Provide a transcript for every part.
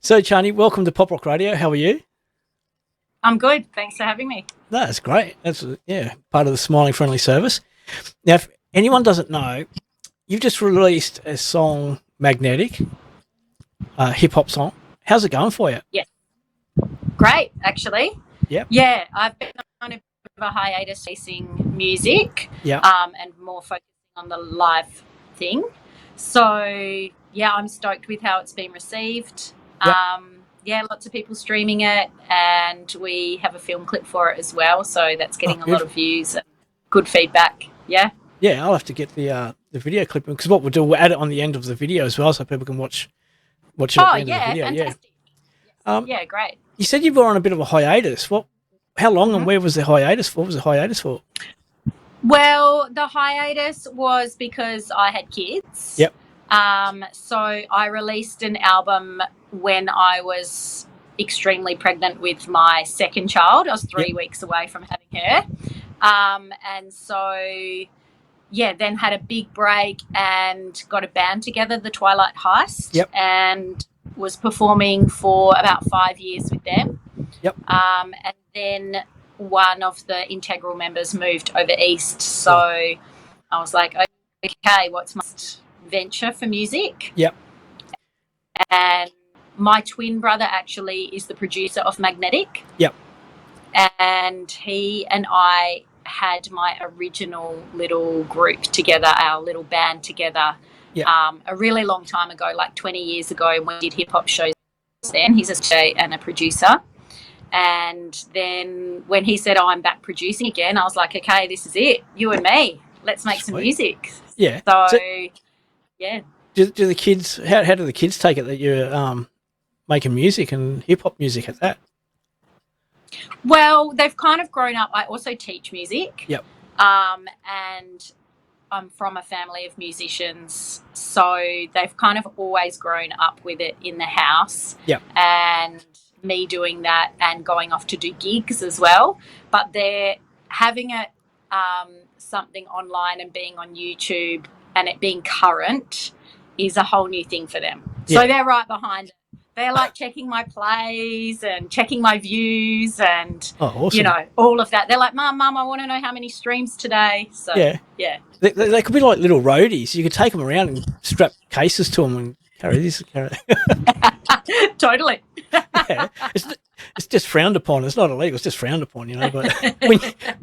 So, Chani, welcome to Pop Rock Radio. How are you? I'm good. Thanks for having me. That's great. That's part of the Smiling Friendly service. Now, if anyone doesn't know, you've just released a song, Magnetic, hip hop song. How's it going for you? Yes, great actually. Yep. Yeah, I've been on a bit of a hiatus releasing music. Yeah. And more focusing on the live thing. So yeah, I'm stoked with how it's been received. Yep. Yeah, lots of people streaming it, and we have a film clip for it as well. So that's getting a lot of views and good feedback. Yeah. Yeah, I'll have to get the video clip, because what we'll do, we'll add it on the end of the video as well, so people can watch it at the end of the video. Fantastic. Yeah, great. You said you were on a bit of a hiatus. How long and where was the hiatus for? What was the hiatus for? Well, the hiatus was because I had kids. Yep. So I released an album when I was extremely pregnant with my second child. I was 3 weeks away from having her. And so, yeah, then had a big break and got a band together, the Twilight Heist. Yep. And was performing for about 5 years with them. Yep. And then one of the integral members moved over east. So I was like, okay, what's my next venture for music? Yep. And my twin brother actually is the producer of Magnetic. Yep. And he and I had my original little group together, our little band together, a really long time ago, like 20 years ago, and we did hip-hop shows then. He's a DJ and a producer. And then when he said, I'm back producing again, I was like, okay, this is it. You and me. Let's make some music. Yeah. So yeah. Do the kids, how do the kids take it that you're making music and hip-hop music at that? Well, they've kind of grown up. I also teach music. Yep. And I'm from a family of musicians, so they've kind of always grown up with it in the house. Yep. And me doing that and going off to do gigs as well. But they're having it something online and being on YouTube and it being current is a whole new thing for them. Yeah. So they're right behind it. They're like checking my plays and checking my views and, awesome. You know, all of that. They're like, Mum, I want to know how many streams today. So, yeah. They could be like little roadies. You could take them around and strap cases to them and carry this. Totally. Yeah. It's just frowned upon. It's not illegal. It's just frowned upon, you know. But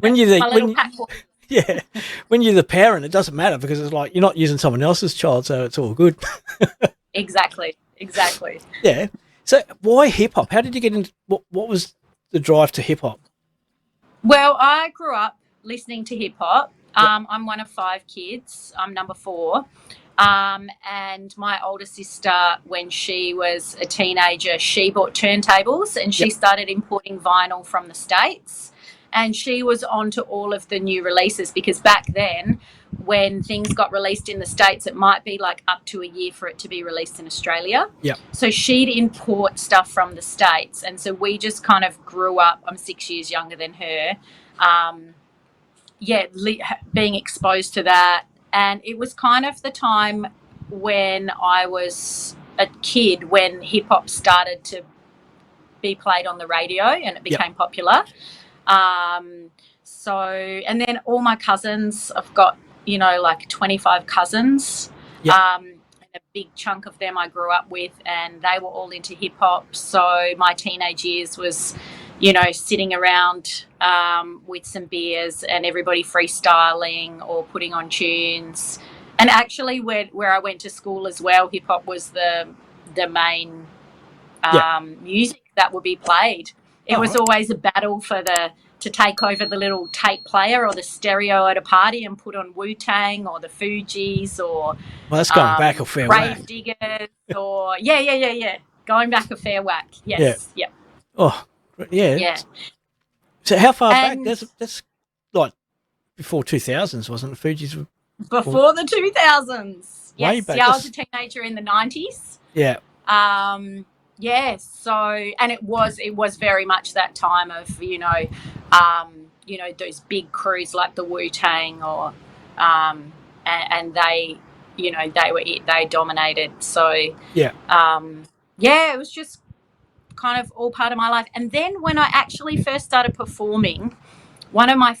when you're the parent, it doesn't matter because it's like you're not using someone else's child, so it's all good. Exactly. Yeah. So why hip hop? How did you get into? What was the drive to hip hop? Well, I grew up listening to hip hop. I'm one of 5 kids. I'm number 4. And my older sister, when she was a teenager, she bought turntables and she started importing vinyl from the States. And she was onto all of the new releases because back then, when things got released in the States, it might be like up to a year for it to be released in Australia. Yeah. So she'd import stuff from the States. And so we just kind of grew up. I'm 6 years younger than her. Being exposed to that. And it was kind of the time when I was a kid when hip hop started to be played on the radio and it became popular. And then all my cousins, I've got, like 25 cousins. And a big chunk of them I grew up with and they were all into hip hop. So my teenage years was, sitting around with some beers and everybody freestyling or putting on tunes. And actually where I went to school as well, hip hop was the main music that would be played. It was always a battle to take over the little tape player or the stereo at a party and put on Wu-Tang or the Fugees or that's going back a fair whack. Grave Diggers or going back a fair whack. Yes. Yeah. Oh, yeah. So how far back? That's like before 2000s, wasn't it? Fugees before the 2000s. Way Yes. back. Yeah, I was a teenager in the 90s. Yeah. So and it was very much that time of those big crews like the Wu-Tang or and they they dominated. So it was just kind of all part of my life. And then when I actually first started performing, one of my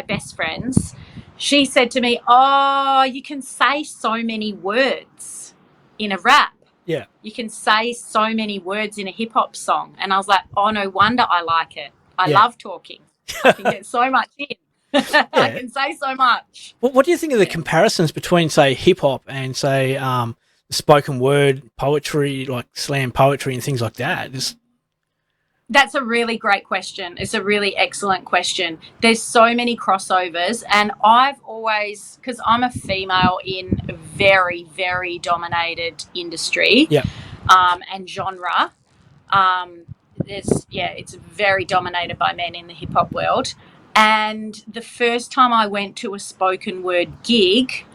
best friends, she said to me, "Oh, you can say so many words in a rap. Yeah. You can say so many words in a hip hop song." And I was like, "Oh, no wonder I like it. I love talking. I can get so much in. I can say so much." What do you think of the comparisons between, say, hip hop and, say, spoken word poetry, like slam poetry and things like that? That's a really great question. It's a really excellent question. There's so many crossovers, and I've always, because I'm a female in a very, very dominated industry and genre, it's very dominated by men in the hip hop world. And the first time I went to a spoken word gig,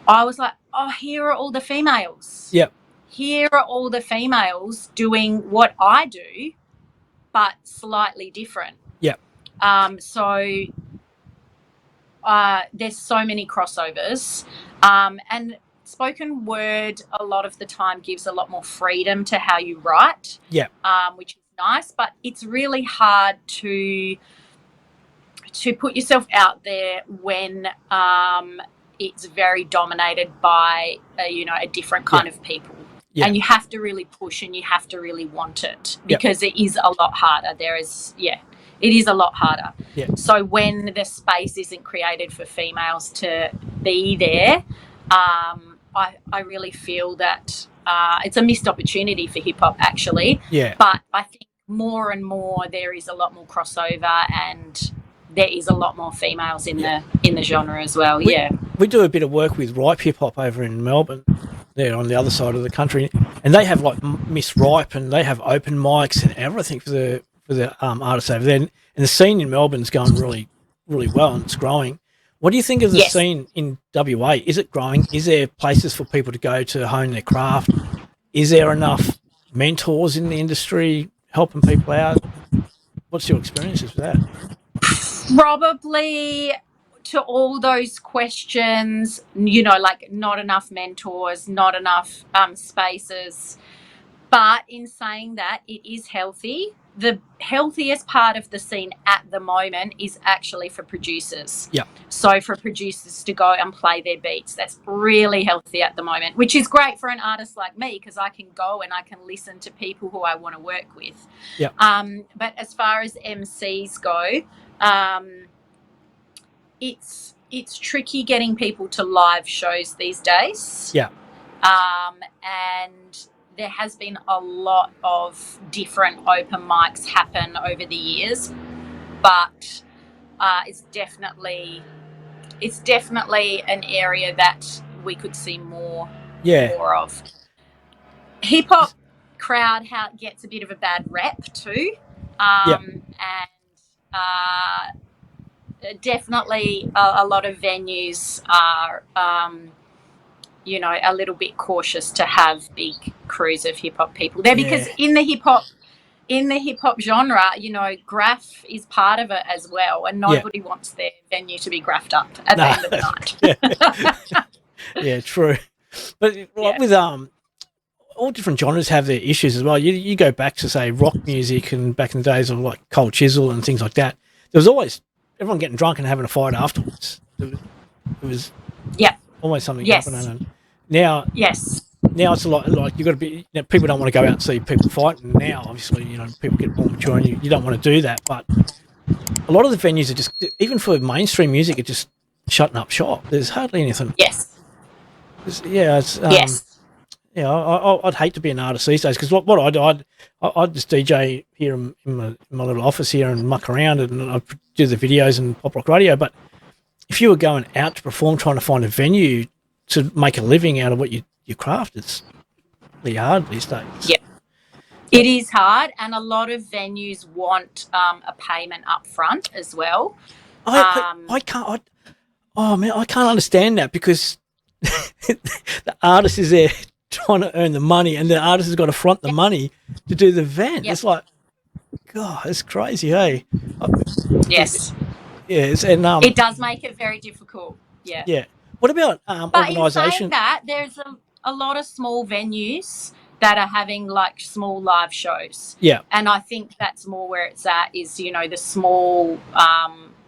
I was like, "Oh, here are all the females. Yep. Here are all the females doing what I do, but slightly different." Yeah. So there's so many crossovers. And spoken word a lot of the time gives a lot more freedom to how you write. Yeah. Which is nice, but it's really hard to put yourself out there when it's very dominated by a different kind of people. Yeah. And you have to really push and you have to really want it, because it is a lot harder. It is a lot harder. Yeah. So when the space isn't created for females to be there, I really feel that it's a missed opportunity for hip hop, actually. Yeah. But I think more and more there is a lot more crossover, and there is a lot more females in the genre as well. We do a bit of work with Ripe Hip Hop over in Melbourne. They're on the other side of the country, and they have like Miss Ripe, and they have open mics and everything for the artists over there. And the scene in Melbourne's going really, really well, and it's growing. What do you think of the scene in WA? Is it growing? Is there places for people to go to hone their craft? Is there enough mentors in the industry helping people out? What's your experiences with that? Probably, to all those questions, like not enough mentors, not enough spaces. But in saying that, it is healthy. The healthiest part of the scene at the moment is actually for producers. Yeah. So for producers to go and play their beats, that's really healthy at the moment, which is great for an artist like me, because I can go and I can listen to people who I want to work with. Yeah. But as far as MCs go, it's tricky getting people to live shows these days. Yeah. And there has been a lot of different open mics happen over the years, but it's definitely an area that we could see more of. Hip hop crowd gets a bit of a bad rep too, and definitely a lot of venues are a little bit cautious to have big crews of hip hop people there, because in the hip hop genre, graph is part of it as well, and nobody wants their venue to be graphed up at the end of the night. Yeah, true. But with all different genres have their issues as well. You go back to, say, rock music, and back in the days of like Cold Chisel and things like that, there was always everyone getting drunk and having a fight afterwards. It was always something happening. And now it's a lot like you got to be. People don't want to go out and see people fight. And now, obviously, people get more mature, and you don't want to do that. But a lot of the venues are just, even for mainstream music, are just shutting up shop. There's hardly anything. Yes. I'd hate to be an artist these days, because what I'd just DJ here in my little office here and muck around, and I'd do the videos and pop rock radio. But if you were going out to perform, trying to find a venue to make a living out of what you craft, it's really hard these days. Yeah, it is hard, and a lot of venues want a payment up front as well. I can't understand that, because the artist is there trying to earn the money, and the artist has got to front the money to do the event. It's like, God, it's crazy, hey? Yes. Yes, and it does make it very difficult. Yeah. Yeah. What about but organisation? in saying that, there's a lot of small venues that are having like small live shows. Yeah. And I think that's more where it's at, is, you know, the small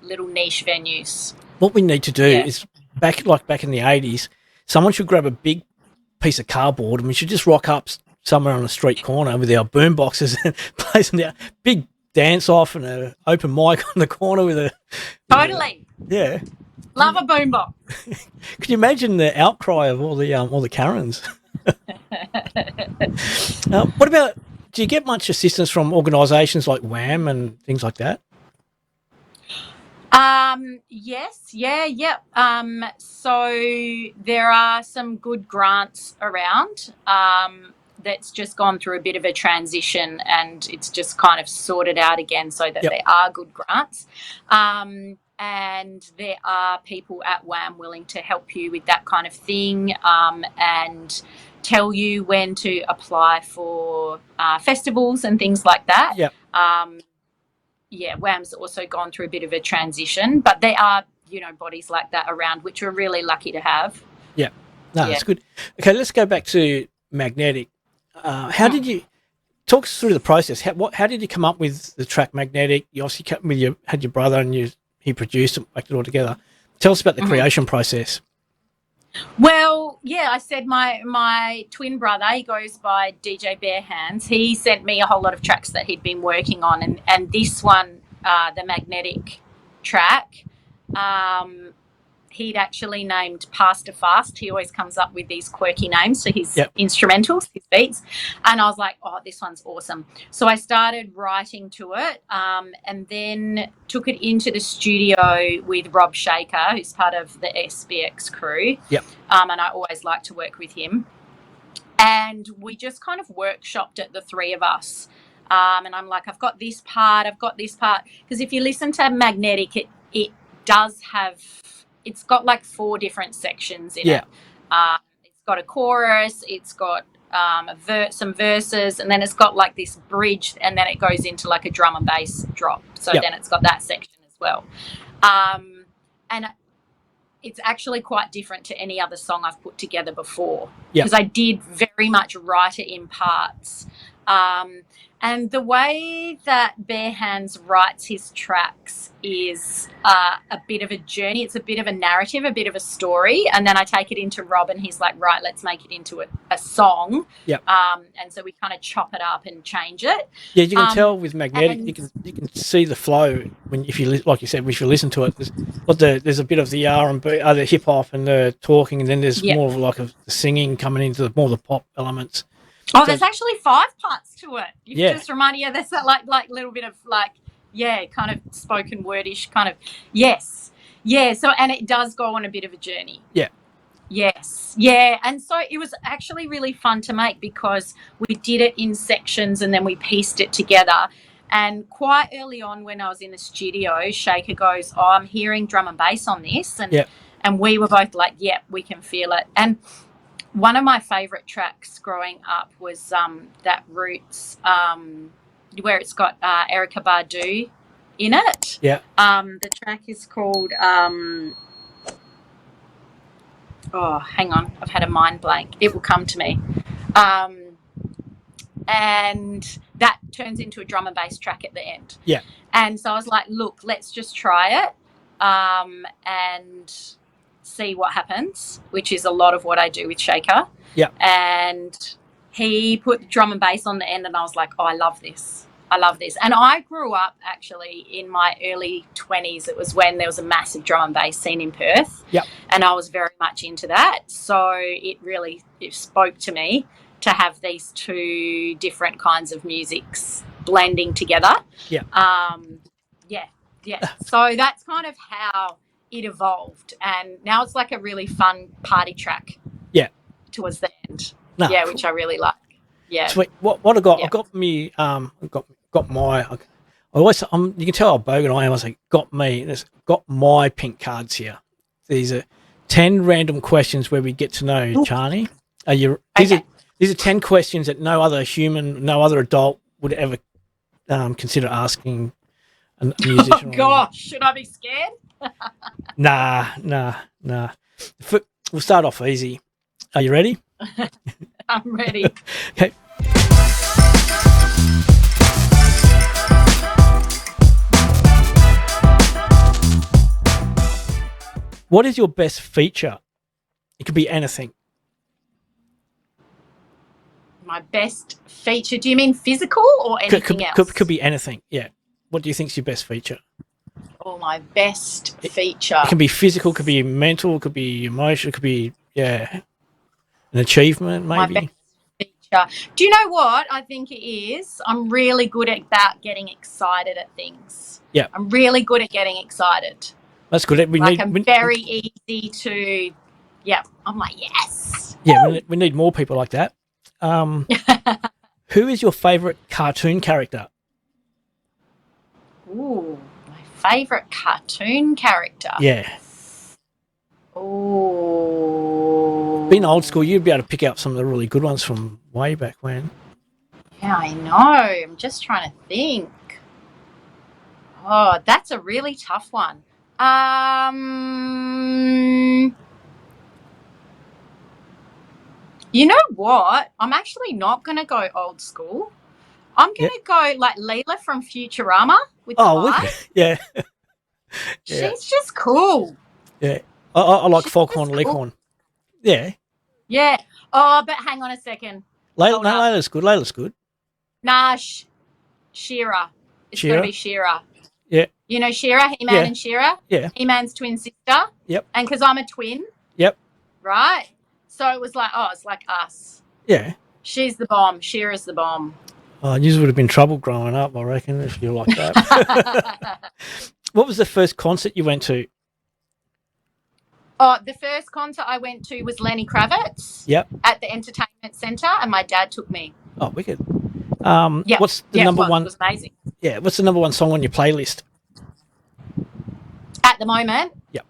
little niche venues. What we need to do is back in the 80s, someone should grab a big piece of cardboard and we should just rock up somewhere on a street corner with our boom boxes and play some big dance off and an open mic on the corner with a Totally. Yeah. Love a boombox. Could you imagine the outcry of all the Karens? What about, do you get much assistance from organisations like WHAM and things like that? Yes, yeah. So there are some good grants around. That's just gone through a bit of a transition, and it's just kind of sorted out again, so that there are good grants. And there are people at WHAM willing to help you with that kind of thing, and tell you when to apply for festivals and things like that. WHAM's also gone through a bit of a transition, but there are, you know, bodies like that around, which we're really lucky to have. That's good. Okay, let's go back to Magnetic. How did you talk us through the process? How did you come up with the track Magnetic? You obviously had your brother and he produced it, worked it all together. Tell us about the creation process. Well, I said my twin brother, he goes by DJ Bare Hands. He sent me a whole lot of tracks that he'd been working on, and this one, the Magnetic track, he'd actually named Pastor Fast. He always comes up with these quirky names for his instrumentals, his beats. And I was like, oh, this one's awesome. So I started writing to it, and then took it into the studio with Rob Shaker, who's part of the SBX crew. And I always like to work with him. And we just kind of workshopped it, the three of us. And I'm like, I've got this part. Because if you listen to Magnetic, it does have... It's got like 4 different sections in it. It's got a chorus, it's got some verses, and then it's got like this bridge, and then it goes into like a drum and bass drop. So then it's got that section as well. And it's actually quite different to any other song I've put together before, because I did very much write it in parts. And the way that Bare Hands writes his tracks is a bit of a journey. It's a bit of a narrative, a bit of a story. And then I take it into Rob, and he's like, right, let's make it into a song. And so we kind of chop it up and change it. Yeah, you can tell with Magnetic, you can see the flow if you like you said, if you listen to it. There's a bit of the R&B, the hip hop and the talking, and then there's more of like the singing coming into more of the pop elements. Oh, there's actually 5 parts to it. You just remind you, there's that like little bit of like, kind of spoken wordish kind of, So, and it does go on a bit of a journey. And so it was actually really fun to make, because we did it in sections and then we pieced it together. And quite early on, when I was in the studio, Shaker goes, oh, I'm hearing drum and bass on this. And we were both like, we can feel it. And one of my favourite tracks growing up was that Roots, where it's got Erykah Badu in it. The track is called, hang on, I've had a mind blank. It will come to me. And that turns into a drum and bass track at the end. And so I was like, look, let's just try it and see what happens, which is a lot of what I do with Shaker. And he put the drum and bass on the end, and I was like, oh, I love this. And I grew up actually in my early 20s. It was when there was a massive drum and bass scene in Perth. And I was very much into that. So it spoke to me to have these 2 different kinds of musics blending together. So that's kind of how it evolved, and now it's like a really fun party track towards the end. Which I really like. Sweet. What I got, I got me got my, I always, you can tell how bogan I am. I say got my pink cards here. These are 10 random questions where we get to know Chani. These are 10 questions that no other human, no other adult would ever consider asking a musician. Oh gosh, should I be scared? Nah. We'll start off easy. Are you ready? I'm ready. Okay. What is your best feature? It could be anything. My best feature. Do you mean physical or anything else? Could be anything. Yeah. What do you think is your best feature? Oh, my best feature. It can be physical, could be mental, could be emotional, could be an achievement maybe. My best feature. Do you know what I think it is? I'm really good at that, getting excited at things. Yeah. I'm really good at getting excited. That's good. I'm very easy to. Yeah. I'm like, yes. Yeah, we need more people like that. Who is your favourite cartoon character? Ooh, my favourite cartoon character. Yeah. Ooh. Being old school, you'd be able to pick out some of the really good ones from way back when. Yeah, I know. I'm just trying to think. Oh, that's a really tough one. You know what? I'm actually not going to go old school. I'm going to go like Leela from Futurama with the eye. Yeah. She's just cool. Yeah. I like Foghorn Leghorn. Yeah. Yeah. Oh, but hang on a second. Layla's good. Layla's good. Nah, She-Ra. It's going to be She-Ra. Yeah. You know She-Ra, He-Man and She-Ra? Yeah. He-Man's twin sister. Yep. And because I'm a twin. Yep. Right? So it was like, it's like us. Yeah. She's the bomb. She-Ra's the bomb. Oh, you would have been trouble growing up, I reckon, if you're like that. What was the first concert you went to? Oh, the first concert I went to was Lenny Kravitz. Yep. At the entertainment centre, and my dad took me. Oh, wicked. What's the number one? It was amazing. Yeah. What's the number one song on your playlist? At the moment? Yep.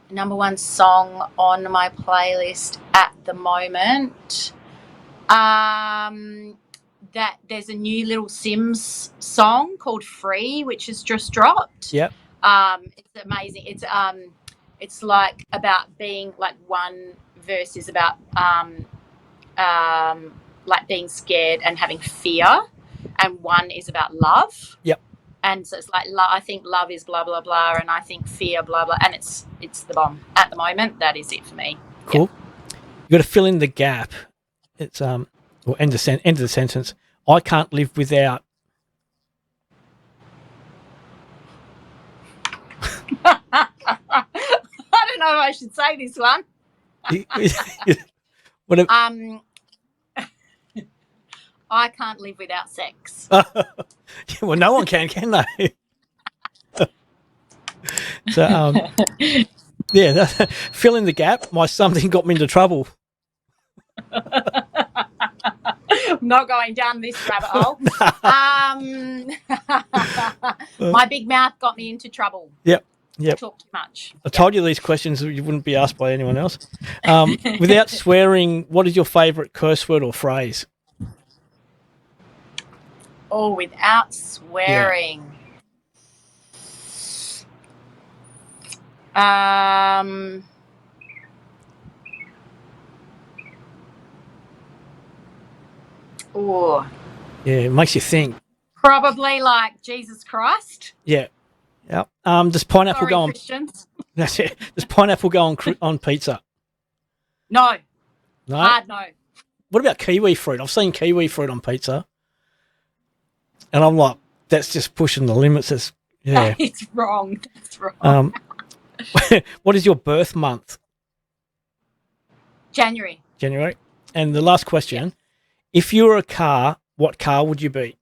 Number one song on my playlist at the moment. That there's a new Little Sims song called Free, which has just dropped. Yep. It's amazing. It's like about being like, one verse is about like being scared and having fear, and one is about love. Yep. And so it's like, I think love is blah blah blah, and I think fear blah blah, and it's the bomb at the moment. That is it for me. Cool. Yep. You got to fill in the gap. It's or end of the sentence. I can't live without. I don't know if I should say this one. Whatever. I can't live without sex. Well, no one can they? So, fill in the gap. My something got me into trouble. I'm not going down this rabbit hole. My big mouth got me into trouble. Yep. I talk too much. I told you these questions you wouldn't be asked by anyone else. Without swearing, what is your favourite curse word or phrase? Oh, without swearing. Yeah. Oh. Yeah, it makes you think. Probably like Jesus Christ. Yeah. Yeah. Does pineapple go on? Christians. That's it. Does pineapple go on pizza? No. No. Hard no. What about kiwi fruit? I've seen kiwi fruit on pizza, and I'm like, that's just pushing the limits. It's wrong. That's wrong. What is your birth month? January. And the last question: if you were a car, what car would you be?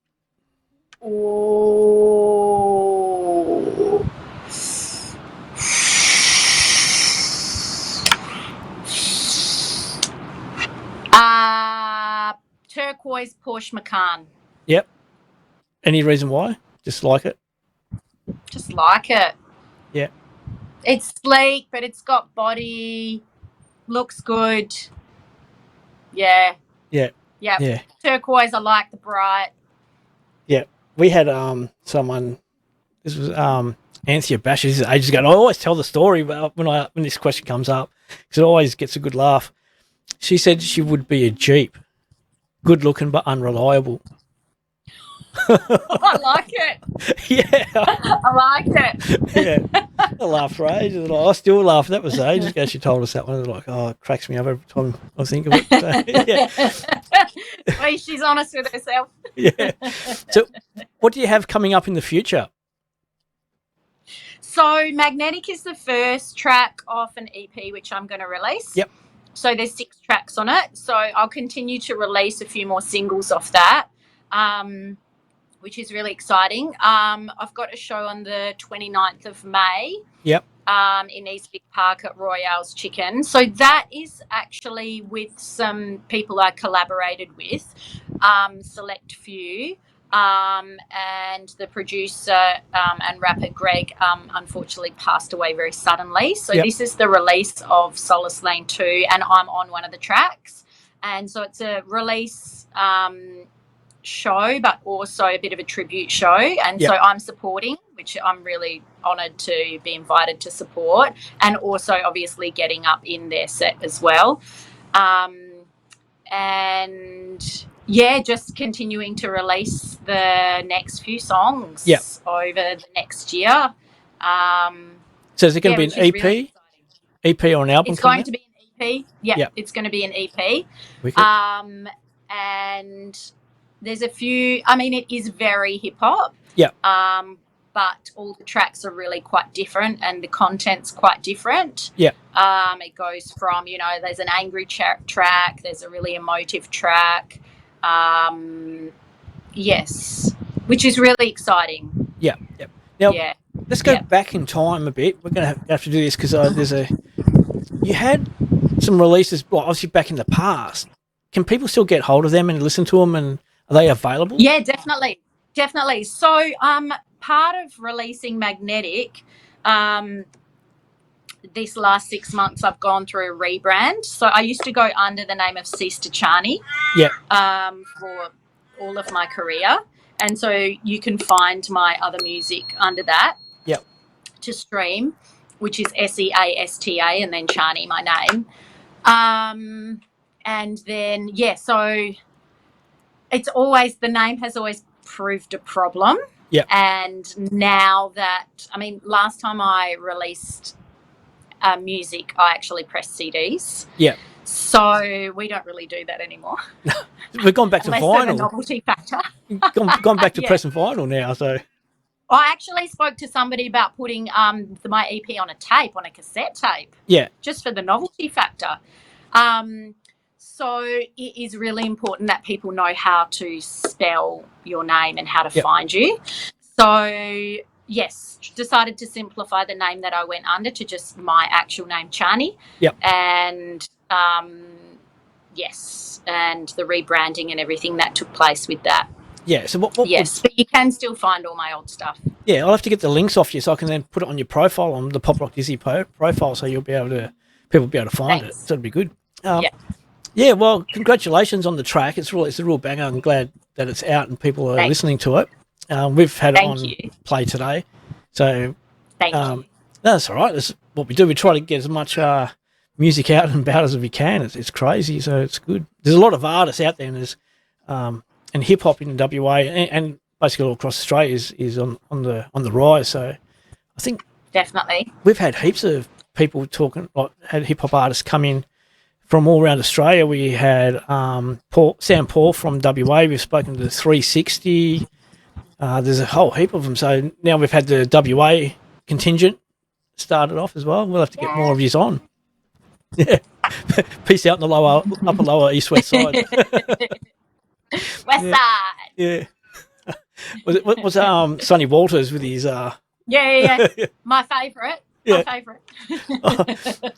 Oh. Turquoise Porsche Macan. Yep. Any reason why? Just like it? Just like it. Yeah. It's sleek, but it's got body. Looks good. Yeah. Yeah. Yeah. Yeah. Turquoise, I like the bright. Yeah. We had someone, this was Anthea Bash, this is ages ago, and I always tell the story about when this question comes up because it always gets a good laugh. She said she would be a Jeep, good looking but unreliable. I like it. Yeah. I like it. Yeah. I laughed for ages. I still laugh. That was ages ago she told us that one. Like, oh, it cracks me up every time I think of it. So, yeah. Well, she's honest with herself. Yeah. So what do you have coming up in the future? So Magnetic is the first track off an EP which I'm going to release. Yep. So there's 6 tracks on it. So I'll continue to release a few more singles off that, which is really exciting. I've got a show on the 29th of May. Yep. In East Vic Park at Royale's Chicken. So that is actually with some people I collaborated with, select few. And the producer and rapper Greg unfortunately passed away very suddenly. So This is the release of Solace Lane 2, and I'm on one of the tracks. And so it's a release show, but also a bit of a tribute show. And so I'm supporting, which I'm really honoured to be invited to support, and also obviously getting up in their set as well. And yeah, just continuing to release the next few songs over the next year. So is it going to be an EP? Really EP or an album? It's going to be an EP. Yeah, it's going to be an EP. Wicked. And there's a few, I mean, it is very hip hop. Yeah. But all the tracks are really quite different and the content's quite different. Yeah. It goes from, there's an angry track, there's a really emotive track. Yes, which is really exciting. Yeah. Now, let's go back in time a bit. We're going to have to do this because you had some releases, obviously back in the past. Can people still get hold of them and listen to them, and are they available? Yeah, definitely. So, part of releasing Magnetic, this last 6 months I've gone through a rebrand. So I used to go under the name of Sister Chani for all of my career. And so you can find my other music under that to stream, which is SEASTA and then Chani, my name. And then, so it's always, the name has always proved a problem. Yeah. And now that, last time I released music, I actually pressed CDs. Yeah. So we don't really do that anymore. We've gone back to vinyl. The novelty factor. gone back to pressing vinyl now. So I actually spoke to somebody about putting my EP on a cassette tape. Yeah. Just for the novelty factor. So it is really important that people know how to spell your name and how to find you. So, yes, decided to simplify the name that I went under to just my actual name, Chani. Yep. And, and the rebranding and everything that took place with that. Yeah, so what but you can still find all my old stuff. Yeah, I'll have to get the links off you so I can then put it on your profile, on the Pop Rock Dizzy profile, so people will be able to find it. So it'll be good. Yeah, well, congratulations on the track. It's a real banger. I'm glad that it's out and people are listening to it. We've had it on play today. So Thank you. That's all right. That's what we do. We try to get as much music out and about as we can. It's crazy, so it's good. There's a lot of artists out there, and there's and hip hop in WA and basically all across Australia is on the rise. So I think definitely we've had heaps of people talking, had hip hop artists come in from all around Australia. We had Sam Paul from WA. We've spoken to 360. There's a whole heap of them. So now we've had the WA contingent started off as well. We'll have to get more of yous on. Yeah. Peace out in the upper lower east west side. West side. Yeah. What was Sonny Walters with his Yeah. My favourite. Yeah. My favourite.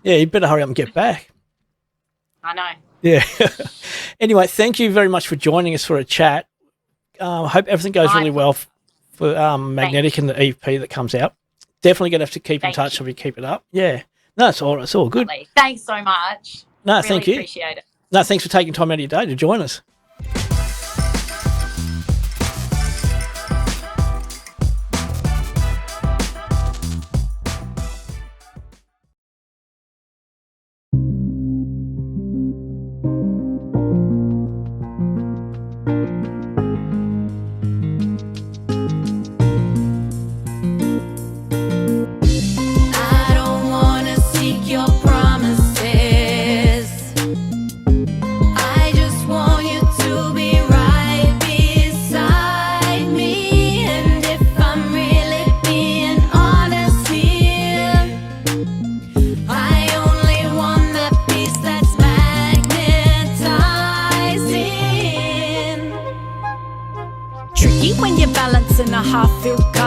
Yeah, you better hurry up and get back. I know. Yeah. Anyway, thank you very much for joining us for a chat. I hope everything goes really well for Magnetic and the EP that comes out. Definitely going to have to keep in touch if we keep it up. Yeah. No, it's all good. Thanks so much. No, really thank you. Appreciate it. No, thanks for taking time out of your day to join us.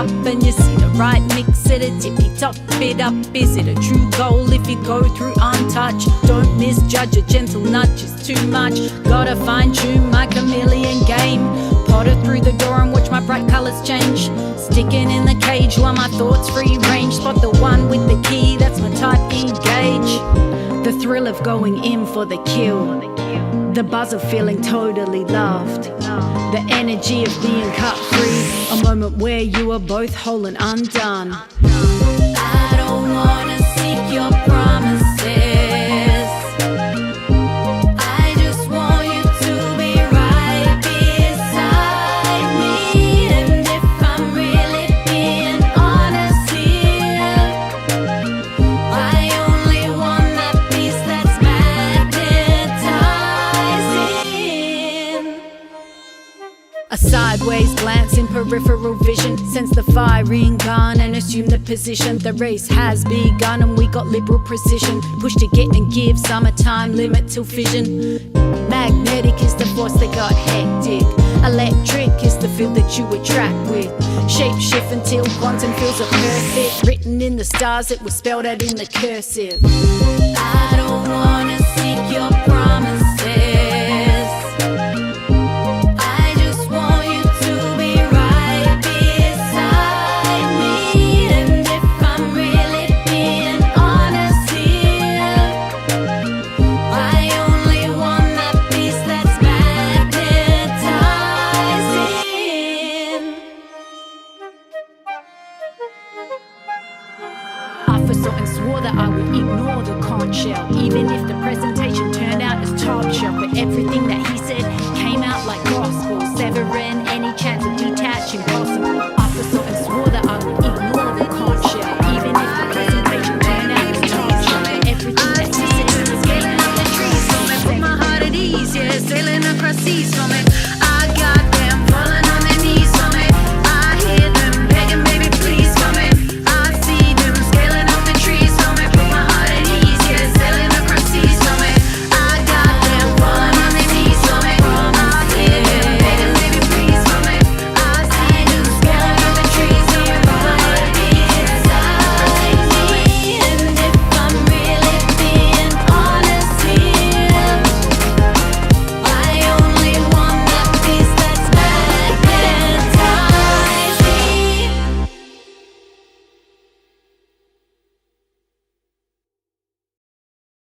up and you see the right mix at a tippy top bit up. Is it a true goal if you go through untouched? Don't misjudge, a gentle nudge is too much. Gotta fine tune my chameleon game. Potter through the door and watch my bright colours change. Sticking in the cage while my thoughts free range. Spot the one with the key, that's my type, engage. The thrill of going in for the kill. The buzz of feeling totally loved. The energy of being cut free. A moment where you are both whole and undone. I don't wanna seek your promises. I just want you to be right beside me. And if I'm really being honest here, I only want that piece that's magnetizing. A sideways glance in peripheral vision, sense the firing gun and assume the position. The race has begun and we got liberal precision. Push to get and give, summertime limit till fission. Magnetic is the force that got hectic. Electric is the field that you attract with. Shape shift until quantum fields are perfect. Written in the stars, it was spelled out in the cursive. I don't wanna seek your promises. I just want you to be right beside me. And if I'm really being honest here, I only want that piece that's magnetizing. I foresaw and swore that I would ignore the conch shell, even if the presentation turned out as top shelf. But everything that he said came out like gospel, severing any chance of detaching possible.